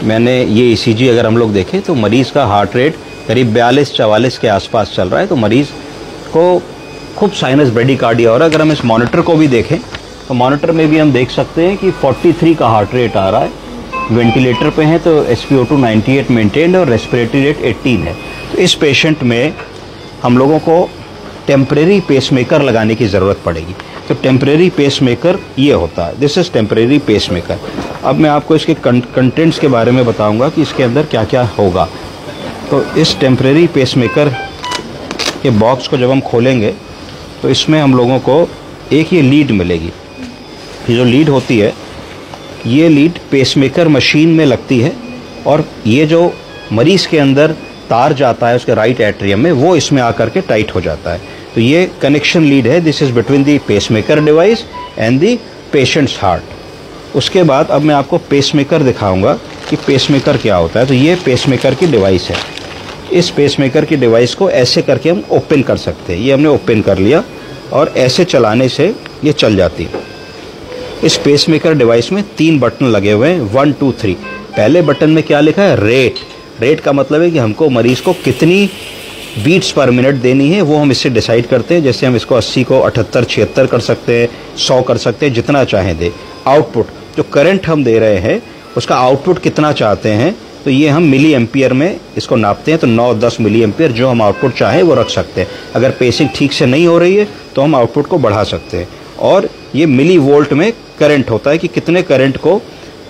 मैंने ये ईसीजी अगर हम लोग देखें तो मरीज़ का हार्ट रेट करीब 42-44 के आसपास चल रहा है, तो मरीज़ को खूब साइनस ब्रेडिकार्डिया हो रहा है। अगर हम इस मॉनिटर को भी देखें तो मॉनिटर में भी हम देख सकते हैं कि 43 का हार्ट रेट आ रहा है। वेंटिलेटर पे हैं तो SpO2 98 मेंटेन्ड और रेस्पिरेटरी रेट 18 है। तो इस पेशेंट में हम लोगों को टेम्परेरी पेसमेकर लगाने की ज़रूरत पड़ेगी। तो टेम्परेरी पेसमेकर ये होता है, दिस इज़ टेम्परेरी पेसमेकर। अब मैं आपको इसके कंटेंट्स के बारे में बताऊंगा कि इसके अंदर क्या क्या होगा। तो इस टेम्परेरी पेसमेकर के बॉक्स को जब हम खोलेंगे तो इसमें हम लोगों को एक ये लीड मिलेगी। ये जो लीड होती है, ये लीड पेसमेकर मशीन में लगती है और ये जो मरीज़ के अंदर तार जाता है उसके राइट एट्रियम में, वो इसमें आकर के टाइट हो जाता है। तो ये कनेक्शन लीड है, this is between the pacemaker device and the patients heart. उसके बाद अब मैं आपको पेसमेकर दिखाऊंगा कि पेसमेकर क्या होता है। तो ये पेसमेकर की डिवाइस है। इस पेसमेकर की डिवाइस को ऐसे करके हम ओपन कर सकते हैं। ये हमने ओपन कर लिया और ऐसे चलाने से ये चल जाती है। इस पेसमेकर डिवाइस में 3 बटन लगे हुए हैं, 1 2 3। पहले बटन में क्या लिखा है? रेट। रेट का मतलब है कि हमको मरीज़ को कितनी बीट्स पर मिनट देनी है, वो हम इससे डिसाइड करते हैं। जैसे हम इसको 80 को 78 76 कर सकते हैं, 100 कर सकते हैं, जितना चाहें दे। आउटपुट, जो करंट हम दे रहे हैं उसका आउटपुट कितना चाहते हैं, तो ये हम मिली एम्पियर में इसको नापते हैं। तो 9-10 मिली एम्पियर जो हम आउटपुट चाहें वो रख सकते हैं। अगर पेसिंग ठीक से नहीं हो रही है तो हम आउटपुट को बढ़ा सकते हैं। और ये मिली वोल्ट में करंट होता है कि कितने करंट को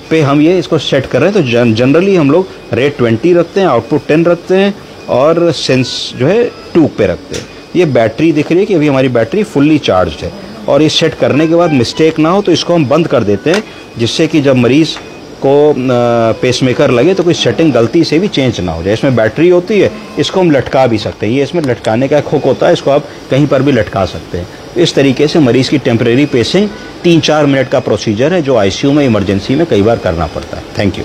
पे हम ये इसको सेट कर रहे हैं। तो जनरली हम लोग रेट 20 रखते हैं, आउटपुट 10 रखते हैं और सेंस जो है 2 पे रखते हैं। ये बैटरी दिख रही है कि अभी हमारी बैटरी फुल्ली चार्ज है। और ये सेट करने के बाद मिस्टेक ना हो तो इसको हम बंद कर देते हैं, जिससे कि जब मरीज़ को पेसमेकर लगे तो कोई सेटिंग गलती से भी चेंज ना हो जाए। इसमें बैटरी होती है, इसको हम लटका भी सकते हैं। ये इसमें लटकाने का एक हुक होता है, इसको आप कहीं पर भी लटका सकते हैं। इस तरीके से मरीज़ की टेम्परेरी पेसिंग 3-4 मिनट का प्रोसीजर है जो ICU में, इमरजेंसी में कई बार करना पड़ता है। Thank you.